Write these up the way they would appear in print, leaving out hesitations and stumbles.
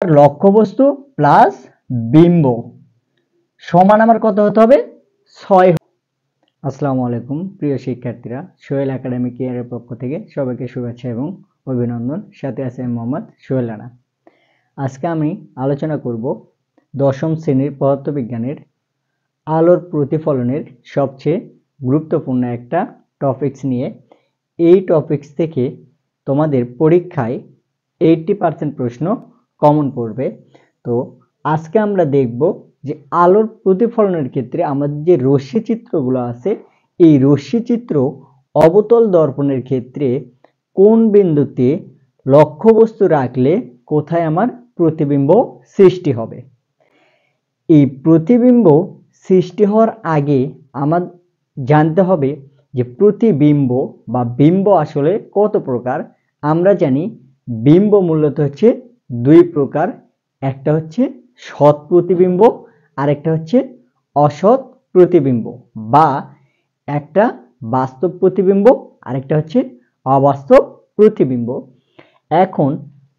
লক্ষ্যবস্তু প্লাস বিম্ব সমান আমার কত হতে হবে 6। আসসালামু আলাইকুম প্রিয় শিক্ষার্থীরা, সোহেল একাডেমিক ইয়ারের পক্ষ থেকে সবাইকে শুভেচ্ছা এবং অভিনন্দন। সাথে আছে মোহাম্মদ সোহেল রানা। আজকে আমি আলোচনা করব দশম শ্রেণীর পদার্থবিজ্ঞানের আলোর প্রতিফলনের সবচেয়ে গুরুত্বপূর্ণ একটা টপিকস নিয়ে। এই টপিকস থেকে তোমাদের পরীক্ষায় 80% প্রশ্ন কমন পড়বে। তো আজকে আমরা দেখব যে আলোর প্রতিফলনের ক্ষেত্রে আমাদের যে রশ্মি চিত্রগুলো আছে, এই রশ্মি চিত্র অবতল দর্পণের ক্ষেত্রে কোন বিন্দুতে লক্ষ্যবস্তু রাখলে কোথায় আমার প্রতিবিম্ব সৃষ্টি হবে। এই প্রতিবিম্ব সৃষ্টি হওয়ার আগে আমার জানতে হবে যে প্রতিবিম্ব বা বিম্ব আসলে কত প্রকার। আমরা জানি বিম্ব মূলত হচ্ছে দুই প্রকার, একটা হচ্ছে সৎ প্রতিবিম্ব আর একটা হচ্ছে অসৎ প্রতিবিম্ব, বা একটা বাস্তব প্রতিবিম্ব আর একটা হচ্ছে অবাস্তব প্রতিবিম্ব। এখন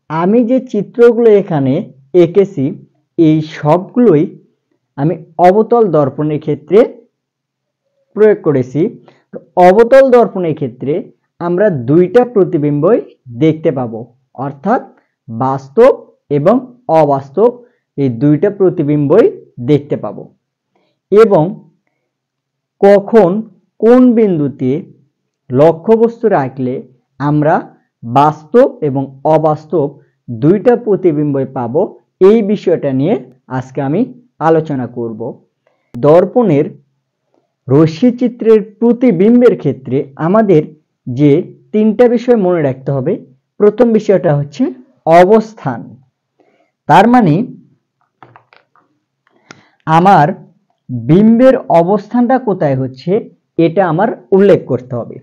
আমি যে চিত্রগুলো এখানে এঁকেছি এই সবগুলোই আমি অবতল দর্পণের ক্ষেত্রে প্রয়োগ করেছি। তো অবতল দর্পণের ক্ষেত্রে আমরা দুইটা প্রতিবিম্বই দেখতে পাবো, অর্থাৎ বাস্তব এবং অবাস্তব এই দুইটা প্রতিবিম্বই দেখতে পাবো। এবং কখন কোন বিন্দুতে লক্ষ্যবস্তু রাখলে আমরা বাস্তব এবং অবাস্তব দুইটা প্রতিবিম্বই পাবো, এই বিষয়টা নিয়ে আজকে আমি আলোচনা করব। দর্পণের রশ্মি চিত্রের প্রতিবিম্বের ক্ষেত্রে আমাদের যে তিনটা বিষয় মনে রাখতে হবে। প্রথম বিষয়টা হচ্ছে অবস্থান। তার মানে আমার বিম্বের অবস্থানটা কোথায় হচ্ছে এটা আমার উল্লেখ করতে হবে।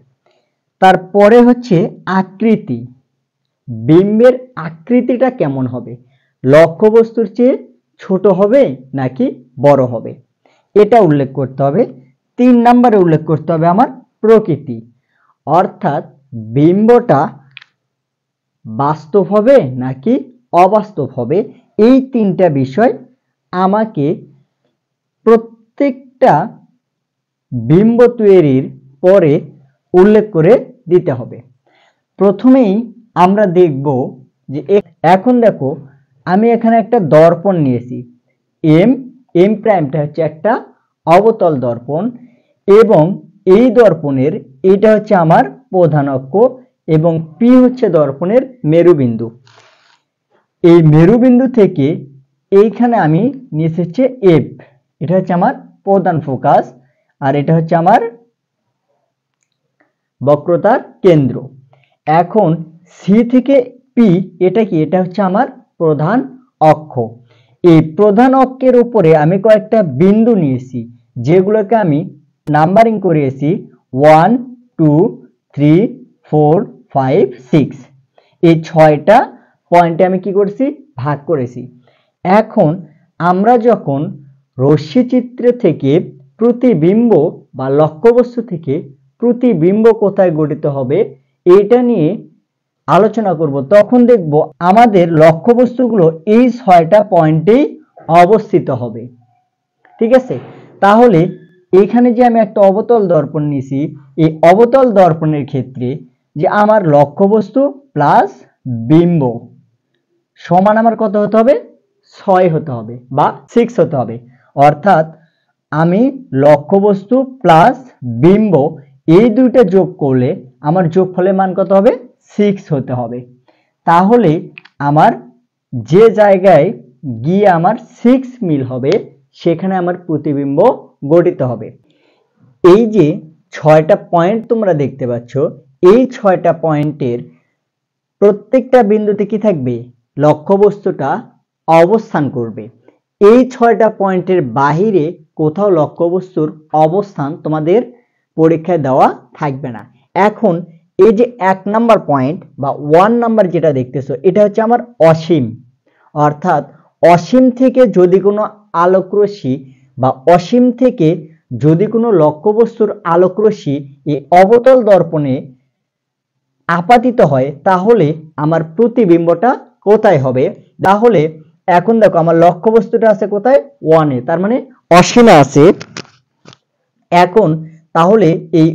তারপরে হচ্ছে আকৃতি, বিম্বের আকৃতিটা কেমন হবে, লক্ষ্যবস্তুর চেয়ে ছোট হবে নাকি বড় হবে, এটা উল্লেখ করতে হবে। 3 নম্বরে উল্লেখ করতে হবে আমার প্রকৃতি, অর্থাৎ বিম্বটা বাস্তব হবে নাকি অবাস্তব হবে। এই তিনটা বিষয় আমাকে প্রত্যেকটা বিম্ব তৈরির পরে উল্লেখ করে দিতে হবে। প্রথমেই আমরা দেখব যে এখন দেখো আমি এখানে একটা দর্পণ নিয়েছি, এম প্রাইমটা হচ্ছে একটা অবতল দর্পণ, এবং এই দর্পণের এটা হচ্ছে আমার প্রধান অক্ষ এবং পি হচ্ছে দর্পণের মেরুবিন্দু। এই মেরুবিন্দু থেকে এইখানে আমি নিয়েছি হচ্ছে এফ, এটা হচ্ছে আমার প্রধান ফোকাস আর এটা হচ্ছে আমার বক্রতার কেন্দ্র। এখন সি থেকে পি এটা কি, এটা হচ্ছে আমার প্রধান অক্ষ। এই প্রধান অক্ষের উপরে আমি কয়েকটা বিন্দু নিয়েছি যেগুলোকে আমি নাম্বারিং করিয়েছি 1 2 3 4 5 6। এই 6টা পয়েন্টে আমি কি করছি, ভাগ করেছি। এখন আমরা যখন রশ্মি চিত্র থেকে প্রতিবিম্ব বা লক্ষ্যবস্তু থেকে প্রতিবিম্ব কোথায় গঠিত হবে এটা নিয়ে আলোচনা করব, তখন দেখব আমাদের লক্ষ্যবস্তুগুলো এই 6টা পয়েন্টেই অবস্থিত হবে। ঠিক আছে, তাহলে এখানে যে আমি একটা অবতল দর্পণ নিয়েছি, এই অবতল দর্পণের ক্ষেত্রে যে আমার লক্ষ্যবস্তু প্লাস বিম্ব সমান আমার কত হতে হবে, 6 হতে হবে বা 6 হতে হবে। অর্থাৎ আমি লক্ষ্যবস্তু প্লাস বিম্ব এই দুইটা যোগ করলে আমার যোগফলের মান কত হবে, 6 হতে হবে। তাহলে আমার যে জায়গায় গিয়ে আমার 6 মিল হবে সেখানে আমার প্রতিবিম্ব গঠিত হবে। এই যে 6টা পয়েন্ট তোমরা দেখতে পাচ্ছ, এই 6টা পয়েন্টের প্রত্যেকটা বিন্দুতে কি থাকবে, লক্ষ্যবস্তুটা অবস্থান করবে। এই 6টা পয়েন্টের বাহিরে কোথাও লক্ষ্যবস্তুর অবস্থান তোমাদের পরীক্ষায় দেওয়া থাকবে না। এখন এই যে 1 নাম্বার পয়েন্ট বা 1 নাম্বার যেটা দেখতেছো এটা হচ্ছে আমার অসীম, অর্থাৎ অসীম থেকে যদি কোনো আলোকরশ্মি বা অসীম থেকে যদি কোনো লক্ষ্যবস্তুর আলোকরশ্মি এই অবতল দর্পণে আপাতিত হয় তাহলে আমার প্রতিবিম্বটা কোথায় হবে। তাহলে এখন দেখো আমার লক্ষ্যবস্তুটা আছে কোথায়, 1 এ, তার মানে অসীমে আছে। এখন তাহলে এই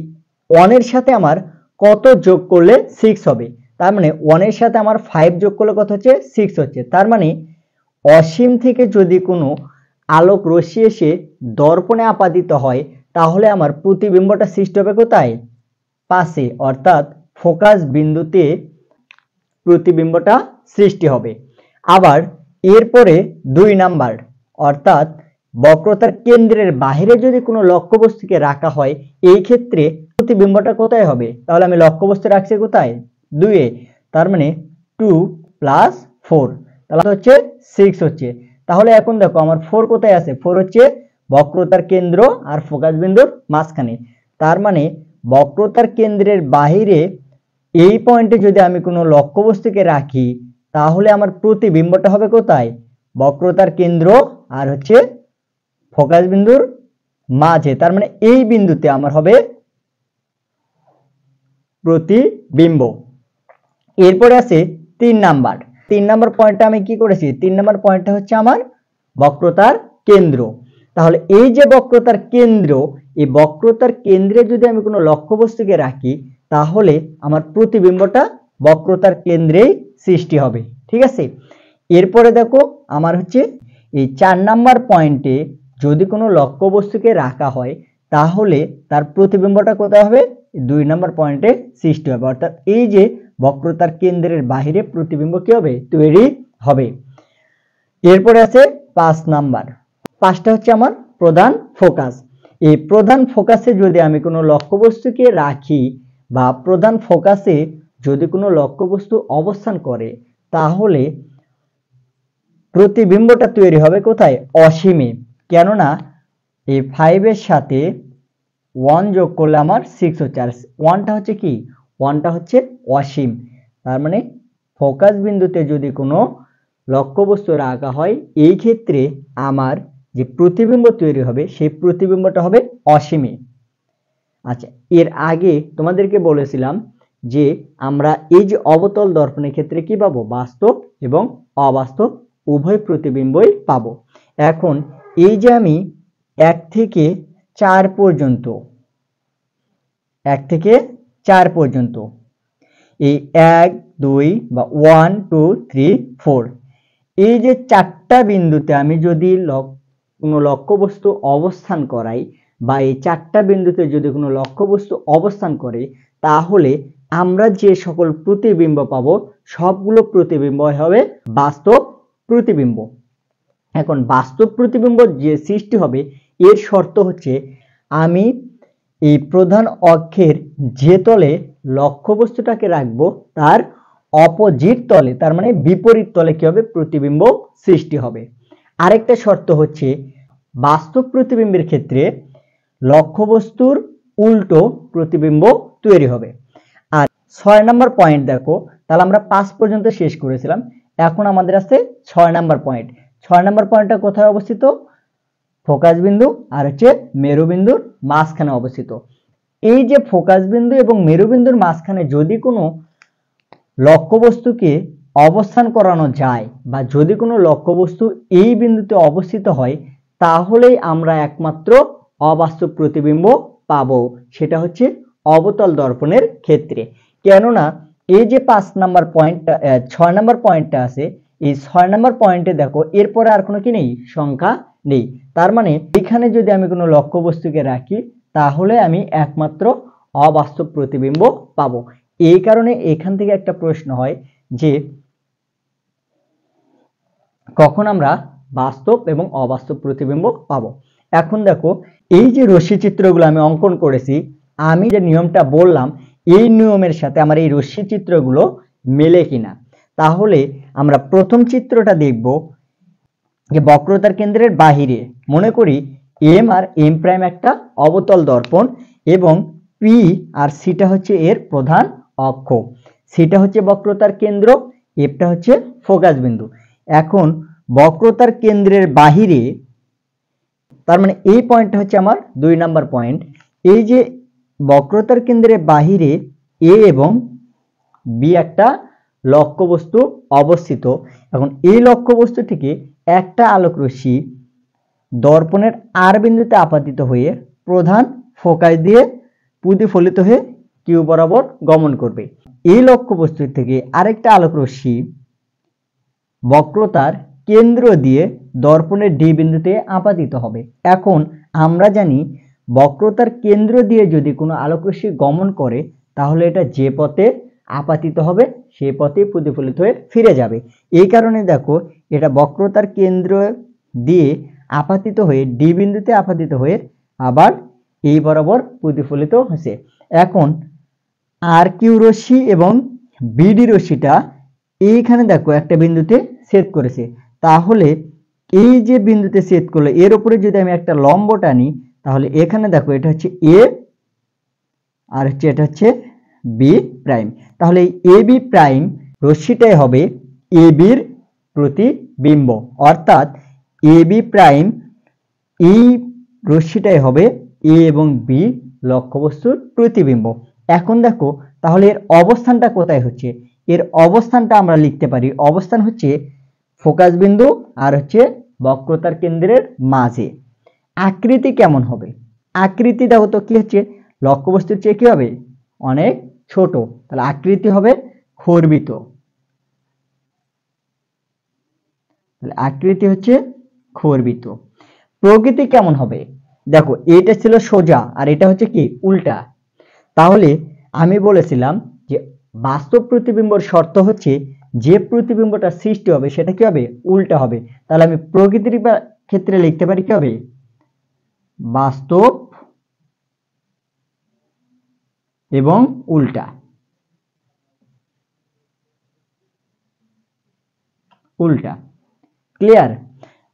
1 এর সাথে আমার কত যোগ করলে 6 হবে, তার মানে 1 এর সাথে আমার 5 যোগ করলে কত হচ্ছে, 6 হচ্ছে। তার মানে অসীম থেকে যদি কোনো আলোক রশ্মি এসে দর্পণে আপাদিত হয়, তাহলে আমার প্রতিবিম্বটা সৃষ্টি হবে কোথায়, পাশে, অর্থাৎ ফোকাস বিন্দুতে প্রতিবিম্বটা সৃষ্টি হবে। আবার এরপরে 2 নাম্বার, অর্থাৎ বক্রতার কেন্দ্রের বাইরে যদি কোনো লক্ষ্যবস্তুকে রাখা হয়, এই ক্ষেত্রে প্রতিবিম্বটা কোথায় হবে, তাহলে আমি লক্ষ্যবস্তু রাখছি কোথায়, 2 এ, তার মানে 2 + 4, তাহলে হচ্ছে 6 হচ্ছে। তাহলে এখন দেখো আমার 4 কোথায় আছে, 4 হচ্ছে বক্রতার কেন্দ্র আর ফোকাস বিন্দুর মাঝখানে। তার মানে বক্রতার কেন্দ্রের বাইরে এই পয়েন্টে যদি আমি কোনো লক্ষ্যবস্তুকে রাখি, তাহলে আমার প্রতিবিম্বটা হবে কোথায়, বক্রতার কেন্দ্র আর হচ্ছে ফোকাস বিন্দুর মাঝে। তার মানে এই বিন্দুতে আমার হবে প্রতিবিম্ব। এরপরে আছে 3 নাম্বার। 3 নাম্বার পয়েন্টটা আমি কি করেছি, 3 নাম্বার পয়েন্টটা হচ্ছে আমার বক্রতার কেন্দ্র। তাহলে এই যে বক্রতার কেন্দ্র, এই বক্রতার কেন্দ্রে যদি আমি কোনো লক্ষ্যবস্তুকে রাখি, তাহলে আমার প্রতিবিম্বটা বক্রতার কেন্দ্রেই সৃষ্টি হবে। ঠিক আছে, এরপরে দেখো আমার হচ্ছে এই 4 নাম্বার পয়েন্টে যদি কোনো লক্ষ্যবস্তুকে রাখা হয়, তাহলে তার প্রতিবিম্বটা কোথায় হবে, 2 নাম্বার পয়েন্টে সৃষ্টি হবে, অর্থাৎ এই যে বক্রতার কেন্দ্রের বাইরে প্রতিবিম্ব কি হবে, তৈরি হবে। এরপরে আছে 5 নাম্বার। 5টা হচ্ছে আমার প্রধান ফোকাস। এই প্রধান ফোকাসে যদি আমি কোনো লক্ষ্যবস্তুকে রাখি বা প্রধান ফোকাসে যদি কোনো লক্ষ্যবস্তু অবস্থান করে, তাহলে প্রতিবিম্বটা তৈরি হবে কোথায়, অসীমে। কেননা এই 5 এর সাথে 1 যোগ করলে আমার 6 হচ্ছে, আর 1টা হচ্ছে কি, 1টা হচ্ছে অসীম। তার মানে ফোকাস বিন্দুতে যদি কোনো লক্ষ্যবস্তু রাখা হয়, এই ক্ষেত্রে আমার যে প্রতিবিম্ব তৈরি হবে, সেই প্রতিবিম্বটা হবে অসীমে। আচ্ছা, এর আগে তোমাদেরকে বলেছিলাম যে আমরা এই যে অবতল দর্পণের ক্ষেত্রে কি পাবো, বাস্তব এবং অবাস্তব উভয় প্রতিবিম্বই পাবো। এখন এই যে আমি 1 থেকে 4 পর্যন্ত, 1 থেকে 4 পর্যন্ত এই 1 2 বা 1 2 3 4, এই যে 4টা বিন্দুতে আমি যদি কোনো লক্ষ্যবস্তু অবস্থান করাই, বা এই 4টা বিন্দুতে যদি কোনো লক্ষ্যবস্তু অবস্থান করে, তাহলে আমরা যে সকল প্রতিবিম্ব পাবো, সবগুলো প্রতিবিম্ব হবে বাস্তব প্রতিবিম্ব। এখন বাস্তব প্রতিবিম্ব যে সৃষ্টি হবে, এর শর্ত হচ্ছে আমি এই প্রধান অক্ষের যে তলে লক্ষ্যবস্তুটাকে রাখবো, তার অপোজিট তলে, তার মানে বিপরীত তলে কি হবে, প্রতিবিম্ব সৃষ্টি হবে। আরেকটা শর্ত হচ্ছে বাস্তব প্রতিবিম্বের ক্ষেত্রে লক্ষ্যবস্তুর উল্টো প্রতিবিম্ব তৈরি হবে। আর 6 নাম্বার পয়েন্ট দেখো, তাহলে আমরা 5 পর্যন্ত শেষ করেছিলাম, এখন আমাদের আছে 6 নাম্বার পয়েন্ট। 6 নাম্বার পয়েন্টটা কোথায় অবস্থিত, ফোকাস বিন্দু আর হচ্ছে মেরুবিন্দুর মাঝখানে অবস্থিত। এই যে ফোকাস বিন্দু এবং মেরুবিন্দুর মাঝখানে যদি কোনো লক্ষ্যবস্তুকে অবস্থান করানো যায়, বা যদি কোনো লক্ষ্যবস্তু এই বিন্দুতে অবস্থিত হয়, তাহলেই আমরা একমাত্র অবাস্তব প্রতিবিম্ব পাবো, সেটা হচ্ছে অবতল দর্পণের ক্ষেত্রে। কেননা এই যে 5 নাম্বার পয়েন্টটা, 6 নাম্বার পয়েন্টটা আছে, এই 6 নাম্বার পয়েন্টে দেখো এরপরে আর কোনো কি নেই, সংখ্যা নেই। তার মানে এখানে যদি আমি কোনো লক্ষ্যবস্তুকে রাখি, তাহলে আমি একমাত্র অবাস্তব প্রতিবিম্ব পাবো। এই কারণে এখান থেকে একটা প্রশ্ন হয় যে কখন আমরা বাস্তব এবং অবাস্তব প্রতিবিম্ব পাবো। এখন দেখো এই যে রশ্মি চিত্রগুলো আমি অঙ্কন করেছি, আমি যে নিয়মটা বললাম, এই নিয়মের সাথে আমার এই রশ্মি চিত্রগুলো মেলে কিনা। তাহলে আমরা প্রথম চিত্রটা দেখব যে বক্রতার কেন্দ্রের বাহিরে, মনে করি এম আর এম প্রাইম একটা অবতল দর্পণ, এবং পি আর সিটা হচ্ছে এর প্রধান অক্ষ, সিটা হচ্ছে বক্রতার কেন্দ্র, এফটা হচ্ছে ফোকাস বিন্দু। এখন বক্রতার কেন্দ্রের বাহিরে, তার মানে এই পয়েন্টটা হচ্ছে আমার 2 নাম্বার পয়েন্ট। এই যে বক্রতার কেন্দ্রের বাহিরে এ এবং বি একটা লক্ষ্যবস্তু অবস্থিত। এখন এই লক্ষ্যবস্তু থেকে একটা আলোক রশ্মি দর্পণের আর বিন্দুতে আপতিত হয়ে প্রধান ফোকাস দিয়ে প্রতিফলিত হয়ে কিউ বরাবর গমন করবে। এই লক্ষ্যবস্তু থেকে আরেকটা আলোক রশ্মি বক্রতার কেন্দ্র দিয়ে দর্পণের ডি বিন্দুতে আপতিত হবে। এখন আমরা জানি বক্রতার কেন্দ্র দিয়ে যদি কোনো আলোক রশ্মি গমন করে তাহলে এটা যে পথে আপতিত হবে সেই পথে প্রতিফলিত হয়ে ফিরে যাবে। এই কারণে দেখো এটা বক্রতার কেন্দ্র দিয়ে আপতিত হয়ে ডি বিন্দুতে আপতিত হয়ে আবার এই বরাবর প্রতিফলিত হচ্ছে। এখন আর কিউ রশ্মি এবং বিডি রশ্মিটা এইখানে দেখো একটা বিন্দুতে ছেদ করেছে, তাহলে এই যে বিন্দুতে ছেদ করলো এর উপরে যদি আমি একটা লম্ব টানি তাহলে এখানে দেখো এটা হচ্ছে এ আর হচ্ছে এটা হচ্ছে বি প্রাইম। তাহলে এই এ বি প্রাইম রশ্মিটাই হবে এ বির প্রতিবিম্ব, অর্থাৎ এ বি প্রাইম এই রশ্মিটাই হবে এ এবং বি লক্ষ্যবস্তুর প্রতিবিম্ব। এখন দেখো তাহলে এর অবস্থানটা কোথায় হচ্ছে, এর অবস্থানটা আমরা লিখতে পারি, অবস্থান হচ্ছে ফোকাস বিন্দু আর হচ্ছে বক্রতার কেন্দ্রের মাঝে। আকৃতি কেমন হবে, আকৃতি দেখো তো কি হচ্ছে লক্ষ্যবস্তুর চেয়ে কি হবে অনেক ছোট, তাহলে আকৃতি হবে খর্বিত। তাহলে আকৃতি হচ্ছে খর্বিত। প্রকৃতি কেমন হবে, দেখো এটা ছিল সোজা আর এটা হচ্ছে কি উল্টা। তাহলে আমি বলেছিলাম যে বাস্তব প্রতিবিম্বর শর্ত হচ্ছে যে প্রতিবিম্বটা সৃষ্টি হবে সেটা কি হবে উল্টা হবে। তাহলে আমি প্রকৃতির ক্ষেত্রে লিখতে পারি কি হবে বাস্তব এবং উল্টা। উল্টা ক্লিয়ার।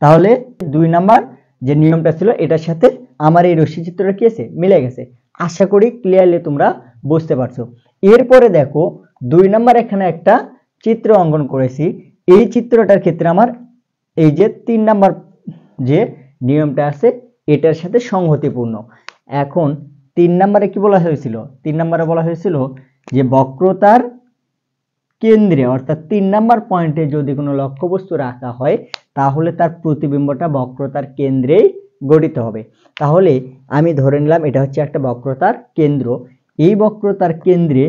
তাহলে 2 নাম্বার যে নিয়মটা ছিল এটার সাথে আমার এই রশ্মি চিত্রটা কি আছে মিলে গেছে। আশা করি ক্লিয়ারলি তোমরা বুঝতে পারছো। এরপরে দেখো 2 নাম্বার এখানে একটা চিত্র অঙ্কন করেছি, এই চিত্রটার ক্ষেত্রে আমার এই যে 3 নাম্বার যে নিয়মটা আছে এটার সাথে সংগতিপূর্ণ। এখন 3 নাম্বারে কি বলা হয়েছিল, 3 নাম্বারে বলা হয়েছিল যে বক্রতার কেন্দ্রে অর্থাৎ 3 নাম্বার পয়েন্টে যদি কোনো লক্ষ্যবস্তু রাখা হয় তাহলে তার প্রতিবিম্বটা বক্রতার কেন্দ্রেই গঠিত হবে। তাহলে আমি ধরে নিলাম এটা হচ্ছে একটা বক্রতার কেন্দ্র, এই বক্রতার কেন্দ্রে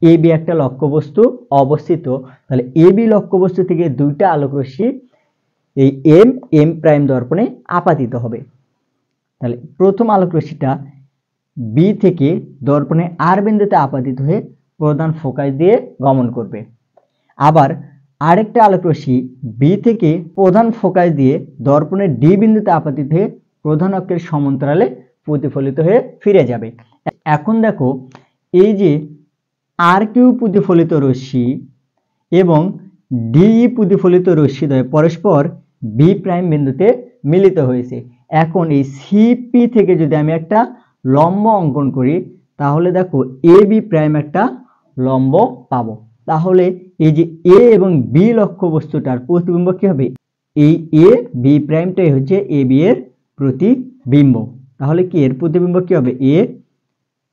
এ বি একটা লক্ষ্যবস্তু অবস্থিত। তাহলে এ বি লক্ষ্যবস্তু থেকে দুইটা আলোক রশ্মি এই এম এম প্রাইম দর্পণে আপতিত হবে। তাহলে প্রথম আলোক রশ্মিটা বি থেকে দর্পণে আর বিন্দুতে আপতিত হয়ে প্রধান ফোকাস দিয়ে গমন করবে। আবার আরেকটা আলোক রশ্মি বি থেকে প্রধান ফোকাস দিয়ে দর্পণের ডি বিন্দুতে আপতিত হয়ে প্রধান অক্ষের সমান্তরালে প্রতিফলিত হয়ে ফিরে যাবে। এখন দেখো এই যে আর কিউ প্রতিফলিত রশ্মি এবং ডি প্রতিফলিত রশ্মিদ্বয় পরস্পর বি প্রাইম বিন্দুতে মিলিত হয়েছে। এখন এই সিপি থেকে যদি আমি একটা লম্ব অঙ্কন করি তাহলে দেখো এ বি প্রাইম একটা লম্ব পাবো। তাহলে এই যে এ এবং বি লক্ষ্যবস্তুটার প্রতিবিম্ব কি হবে, এই এ বি প্রাইমটাই হচ্ছে এ বি এর প্রতিবিম্ব। তাহলে কি এর প্রতিবিম্ব কি হবে এ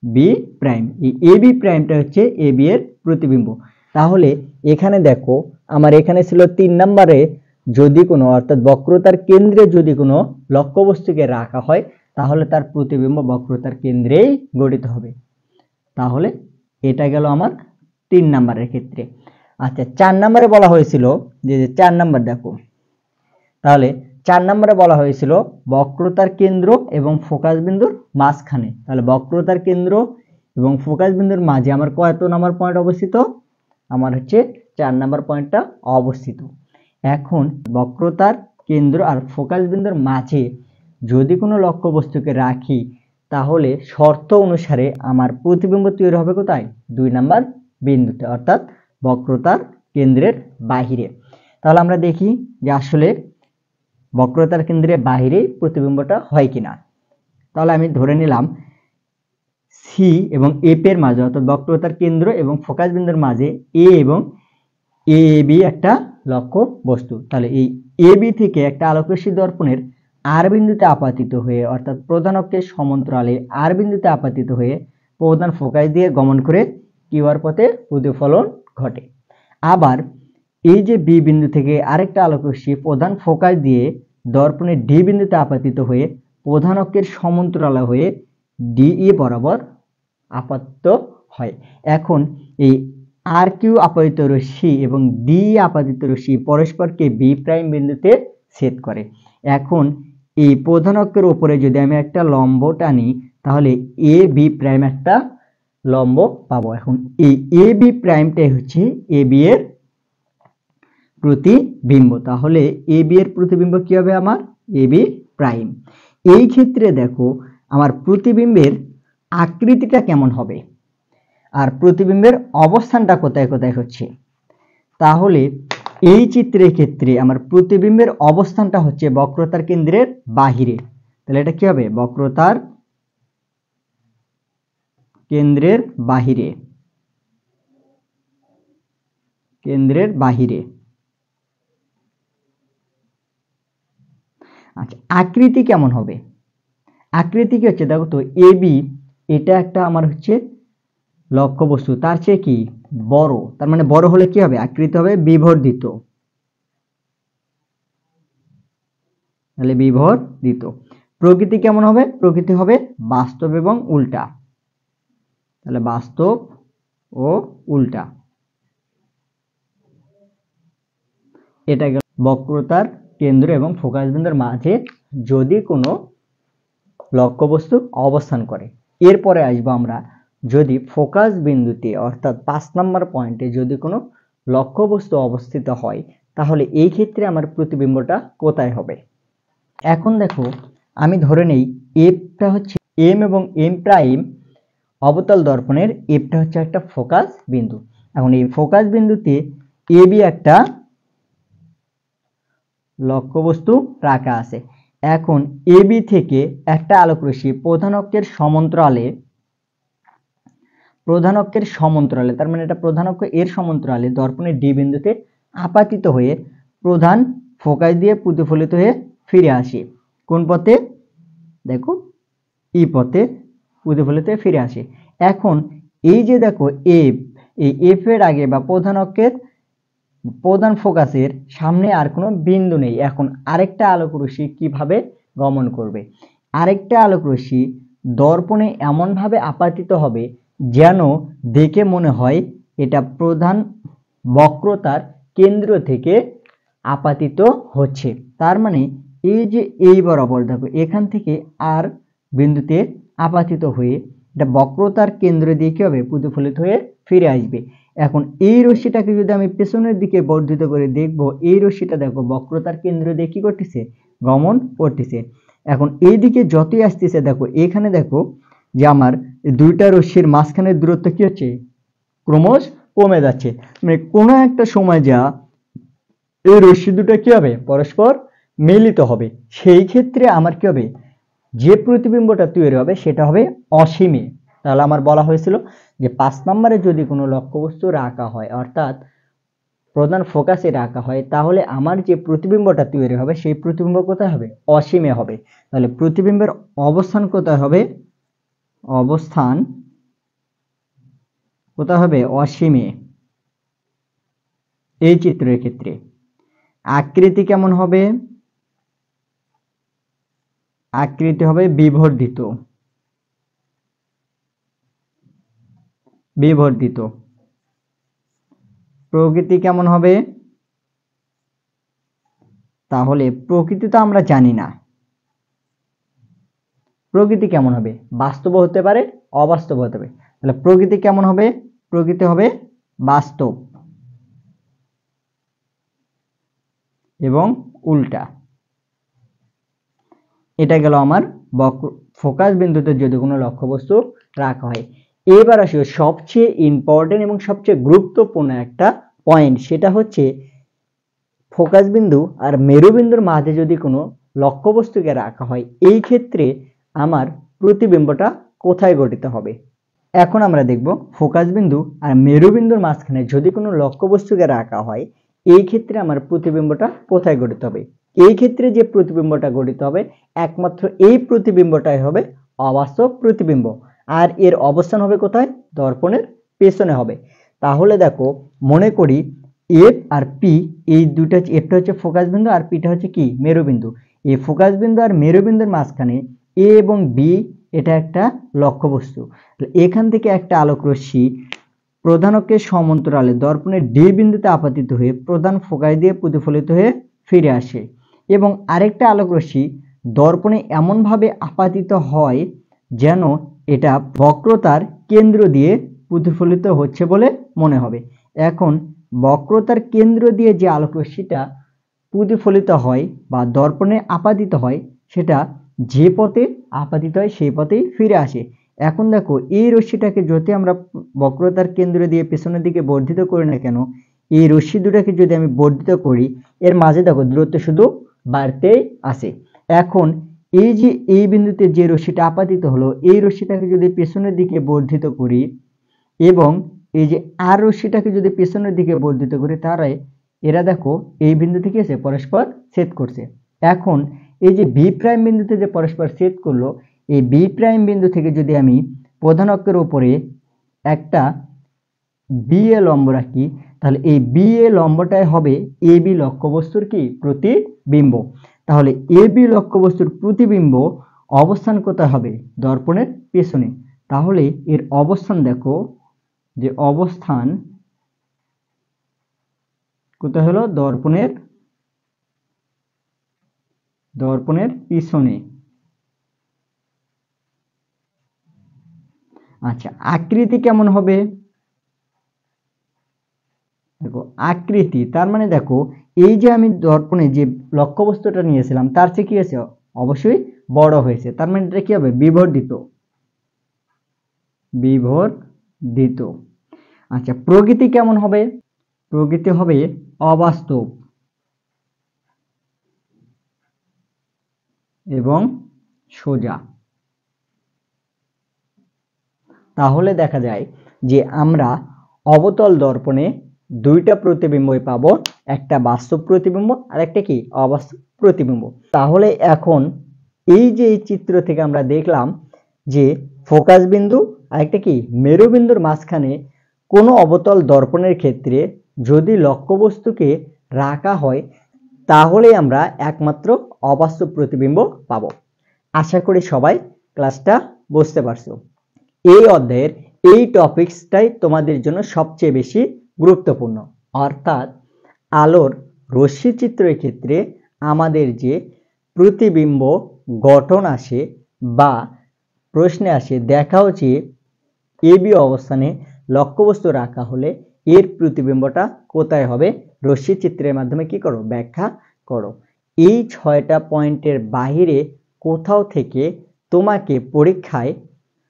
বি প্রাইম, এই এ বি প্রাইমটা হচ্ছে এ বি এর প্রতিবিম্ব। তাহলে এখানে দেখো আমার এখানে ছিল 3 নম্বরে যদি কোনো অর্থাৎ বক্রতার কেন্দ্রে যদি কোনো লক্ষ্যবস্তুকে রাখা হয় তাহলে তার প্রতিবিম্ব বক্রতার কেন্দ্রেই গঠিত হবে। তাহলে এটা গেল আমার 3 নম্বরের ক্ষেত্রে। আচ্ছা 4 নম্বরে বলা হয়েছিল যে 4 নম্বর দেখো, তাহলে 4 নম্বরে বলা হয়েছিল বক্রতার কেন্দ্র এবং ফোকাস বিন্দুর মাঝখানে। তাহলে বক্রতার কেন্দ্র এবং ফোকাস বিন্দুর মাঝে আমার কত নম্বর পয়েন্ট অবস্থিত, আমার হচ্ছে 4 নম্বর পয়েন্টটা অবস্থিত। এখন বক্রতার কেন্দ্র আর ফোকাস বিন্দুর মাঝে যদি কোনো লক্ষ্যবস্তুকে রাখি তাহলে শর্ত অনুসারে আমার প্রতিবিম্ব তৈরি হবে কোথায় 2 নম্বর বিন্দুতে অর্থাৎ বক্রতার কেন্দ্রের বাহিরে। তাহলে আমরা দেখি যে আসলে বক্রতার কেন্দ্রের বাহিরে প্রতিবিম্বটা হয় কিনা। তাহলে আমি ধরে নিলাম সি এবং এফ এর মাঝে অর্থাৎ বক্রতার কেন্দ্র এবং ফোকাস বিন্দুর মাঝে এ এবং এ বি একটা লক্ষ্য বস্তু। তাহলে এই এ বি থেকে একটা আলোক রশ্মি দর্পণের আর বিন্দুতে আপতিত হয়ে অর্থাৎ প্রধান অক্ষের সমান্তরালে আর বিন্দুতে আপতিত হয়ে প্রধান ফোকাস দিয়ে গমন করে কিউআর পথে প্রতিফলন ঘটে। আবার এই যে বি বিন্দু থেকে আরেকটা আলোকরশ্মি প্রধান ফোকাস দিয়ে দর্পণের ডি বিন্দুতে আপতিত হয়ে প্রধান অক্ষের সমান্তরাল হয়ে ডিই বরাবর আপতিত হয়। এখন এই আর কিউ আপতিত রশ্মি এবং ডি আপতিত রশ্মি পরস্পরকে বি প্রাইম বিন্দুতে ছেদ করে। এখন এই প্রধান অক্ষের উপরে যদি আমি একটা লম্ব টানি তাহলে এ বি প্রাইম একটা লম্ব পাবো। এখন এই এ বি প্রাইমটাই হচ্ছে এ বি এর প্রতিবিম্ব। তাহলে এ বি এর প্রতিবিম্ব কি হবে আমার এ বি প্রাইম। এই ক্ষেত্রে দেখো আমার প্রতিবিম্বের আকৃতিটা কেমন হবে আর প্রতিবিম্বের অবস্থানটা কোথায় কোথায় হচ্ছে। তাহলে এই চিত্রের ক্ষেত্রে আমার প্রতিবিম্বের অবস্থানটা হচ্ছে বক্রতার কেন্দ্রের বাহিরে। তাহলে এটা কি হবে বক্রতার কেন্দ্রের বাহিরে, কেন্দ্রের বাহিরে। আচ্ছা, আকৃতি কেমন হবে? আকৃতি কি হচ্ছে দেখো তো এ বি এটা একটা আমার হচ্ছে লক্ষ্যবস্তু, তার চেয়ে কি বড়, তার মানে বড় হলে কি হবে আকৃতি হবে বিবর্ধিত। তাহলে বিবর্ধিত। প্রকৃতি কেমন হবে? প্রকৃতি হবে বাস্তব এবং উল্টা। তাহলে বাস্তব ও উল্টা। এটা গেল বক্রতার কেন্দ্র এবং ফোকাস বিন্দুর মাঝে যদি কোনো লক্ষ্যবস্তু অবস্থান করে। এরপরে আসবো আমরা যদি ফোকাস বিন্দুতে অর্থাৎ 5 নম্বর পয়েন্টে যদি কোনো লক্ষ্যবস্তু অবস্থিত হয় তাহলে এই ক্ষেত্রে আমার প্রতিবিম্বটা কোথায় হবে। এখন দেখো আমি ধরে নেই এফটা হচ্ছে এম এবং এম প্রাইম অবতল দর্পণের এফটা হচ্ছে একটা ফোকাস বিন্দু। এখন এই ফোকাস বিন্দুতে এ বি একটা লক্ষ্যবস্তু রাখা আছে। এখন এ বি থেকে একটা আলোকরশ্মি প্রধান অক্ষের সমান্তরালে তার মানে এটা প্রধান অক্ষ এর সমান্তরালে দর্পণের ডি বিন্দুতে আপাতিত হয়ে প্রধান ফোকাস দিয়ে প্রতিফলিত হয়ে ফিরে আসে। কোন পথে? দেখো ই পথে প্রতিফলিত হয়ে ফিরে আসে। এখন এই যে দেখো এফ, এই এফ এর আগে বা প্রধান অক্ষের প্রধান ফোকাসের সামনে আর কোনো বিন্দু নেই। এখন আরেকটা আলোকরশ্মি কিভাবে গমন করবে? আরেকটা আলোকরশ্মি দর্পণে এমনভাবে আপাতিত হবে যেন দেখে মনে হয় এটা প্রধান বক্রতার কেন্দ্র থেকে আপাতিত হচ্ছে। তার মানে এই যে এই বরাবর দেখো এখান থেকে আর বিন্দুতে আপাতিত হয়ে এটা বক্রতার কেন্দ্র দিয়ে কি হবে প্রতিফলিত হয়ে ফিরে আসবে। এখন এই রশ্মিটাকে যদি আমি পেছনের দিকে বর্ধিত করে দেখব, এই রশ্মিটা দেখো বক্রতার কেন্দ্র দিয়ে কি করতেছে গমন করতেছে। এখন এই দিকে যতই আসতেছে দেখো এখানে দেখো যে আমার দুইটা রশ্মির মাঝখানের দূরত্ব কি হচ্ছে ক্রমশ কমে যাচ্ছে। মানে কোনো একটা সময় যা এই রশ্মি দুটো কি হবে পরস্পর মিলিত হবে। সেই ক্ষেত্রে আমার কি হবে যে প্রতিবিম্বটা তৈরি হবে সেটা হবে অসীমে। তাহলে আমার বলা হয়েছিল যে 5 নম্বরে যদি কোনো লক্ষ্যবস্তু রাখা হয় অর্থাৎ প্রধান ফোকাসে রাখা হয় তাহলে আমার যে প্রতিবিম্বটা তৈরি হবে সেই প্রতিবিম্ব কোথায় হবে অসীমে হবে। তাহলে প্রতিবিম্বের অবস্থান কোথায় হবে? অবস্থান কোথায় হবে অসীমে। এই চিত্রের ক্ষেত্রে আকৃতি কেমন হবে? আকৃতি হবে বিবর্ধিত। বিবর্ধিত। প্রকৃতি কেমন হবে? তাহলে প্রকৃতি তো আমরা জানি না, প্রকৃতি কেমন হবে বাস্তব হতে পারে অবাস্তব হতে পারে। তাহলে প্রকৃতি কেমন হবে? প্রকৃতি হবে বাস্তব এবং উল্টা। এটা গেল আমার ফোকাস বিন্দুতে যদি কোনো লক্ষ্যবস্তু রাখা হয়। এবার আসি সবচেয়ে ইম্পর্টেন্ট এবং সবচেয়ে গুরুত্বপূর্ণ একটা পয়েন্ট, সেটা হচ্ছে ফোকাস বিন্দু আর মেরুবিন্দুর মাঝে যদি কোনো লক্ষ্যবস্তুকে রাখা হয় এই ক্ষেত্রে আমার প্রতিবিম্বটা কোথায় গঠিত হবে। এখন আমরা দেখব ফোকাস বিন্দু আর মেরুবিন্দুর মাঝখানে যদি কোনো লক্ষ্যবস্তুকে রাখা হয় এই ক্ষেত্রে আমার প্রতিবিম্বটা কোথায় গঠিত হবে। এই ক্ষেত্রে যে প্রতিবিম্বটা গঠিত হবে একমাত্র এই প্রতিবিম্বটাই হবে অবাস্তব প্রতিবিম্ব, আর এর অবস্থান হবে কোথায়? দর্পণের পেছনে হবে। তাহলে দেখো মনে করি এফ আর পি, এই দুটা, এফটা হচ্ছে ফোকাস বিন্দু আর পিটা হচ্ছে কি মেরুবিন্দু। এই ফোকাস বিন্দু আর মেরুবিন্দুর মাঝখানে এ এবং বি, এটা একটা লক্ষ্যবস্তু। এখান থেকে একটা আলোক রশ্মি প্রধান অক্ষের সমান্তরালে দর্পণের ডি বিন্দুতে আপতিত হয়ে প্রধান ফোকাস দিয়ে প্রতিফলিত হয়ে ফিরে আসে, এবং আরেকটা আলোক রশ্মি দর্পণে এমনভাবে আপতিত হয় যেন এটা বক্রতার কেন্দ্র দিয়ে প্রতিফলিত হচ্ছে বলে মনে হবে। এখন বক্রতার কেন্দ্র দিয়ে যে আলোক রশ্মিটা প্রতিফলিত হয় বা দর্পণে আপতিত হয়, সেটা যে পথে আপতিত হয় সেই পথেই ফিরে আসে। এখন দেখো, এই রশ্মিটাকে যদি আমরা বক্রতার কেন্দ্র দিয়ে পেছনের দিকে বর্ধিত করি না কেন, এই রশ্মি দুটাকে যদি আমি বর্ধিত করি, এর মাঝে দেখো দূরত্ব শুধু বাড়তেই আসে। এখন এই যে এই বিন্দুতে যে রশ্মিটা আপতিত হলো, এই রশ্মিটাকে যদি পেছনের দিকে বর্ধিত করি এবং এই যে আর রশ্মিটাকে যদি পেছনের দিকে বর্ধিত করি, তাহলে এরা দেখো এই বিন্দু থেকে এসে পরস্পর ছেদ করছে। এখন এই যে বি প্রাইম বিন্দুতে যে পরস্পর ছেদ করলো, এই বি প্রাইম বিন্দু থেকে যদি আমি প্রধান অক্ষের উপরে একটা বি এ লম্ব রাখি, তাহলে এই বি এ লম্বটাই হবে এ বি লক্ষ্যবস্তুর কি প্রতিবিম্ব। তাহলে এ বি লক্ষ্যবস্তুর প্রতিবিম্ব অবস্থান কোথায় হবে? দর্পণের পেছনে। তাহলে এর অবস্থান দেখো, যে অবস্থান কোথায় হলো? দর্পণের পিছনে। আচ্ছা, আকৃতি কেমন হবে? দেখো আকৃতি, তার মানে দেখো এই যে আমি দর্পণে যে লক্ষ্যবস্তুটা নিয়েছিলাম তার চেয়ে কি হয়েছে? অবশ্যই বড় হয়েছে। তার মানে এটা কি হবে? বিবর্ধিত। আচ্ছা, প্রকৃতি কেমন হবে? প্রকৃতি হবে অবাস্তব এবং সোজা। তাহলে দেখা যায় যে আমরা অবতল দর্পণে দুইটা প্রতিবিম্বই পাবো, একটা বাস্তব প্রতিবিম্ব আর একটা কি অবাস্তব প্রতিবিম্ব। তাহলে এখন এই যে এই চিত্র থেকে আমরা দেখলাম যে ফোকাস বিন্দু আর একটা কি মেরুবিন্দুর মাঝখানে কোনো অবতল দর্পণের ক্ষেত্রে যদি লক্ষ্যবস্তুকে রাখা হয়, তাহলে আমরা একমাত্র অবাস্তব প্রতিবিম্ব পাবো। আশা করি সবাই ক্লাসটা বুঝতে পারছো। এই অধ্যায়ের এই টপিকসটাই তোমাদের জন্য সবচেয়ে বেশি গুরুত্বপূর্ণ, অর্থাৎ আলোর রশ্মিচিত্রের ক্ষেত্রে আমাদের যে প্রতিবিম্ব গঠন আসে বা প্রশ্নে আসে, দেখাও যে এবি অবস্থানে লক্ষ্যবস্তু রাখা হলে এর প্রতিবিম্বটা কোথায় হবে, রশ্মিচিত্রের মাধ্যমে কি করো? ব্যাখ্যা করো। এই 6টা পয়েন্টের বাহিরে কোথাও থেকে তোমাকে পরীক্ষায়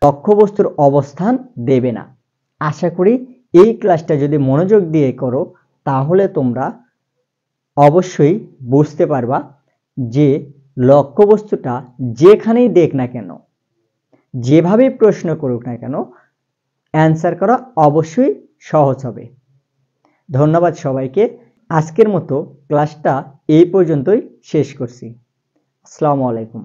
লক্ষ্যবস্তুর অবস্থান দেবে না। আশা করি এই ক্লাসটা যদি মনোযোগ দিয়ে করো, তাহলে তোমরা অবশ্যই বুঝতে পারবা যে লক্ষ্যবস্তুটা যেখানেই দেখ না কেন, যেভাবে প্রশ্ন করুক না কেন, অ্যান্সার করা অবশ্যই সহজ হবে। ধন্যবাদ সবাইকে। আজকের মতো ক্লাসটা এই পর্যন্তই শেষ করছি। আসসালামু আলাইকুম।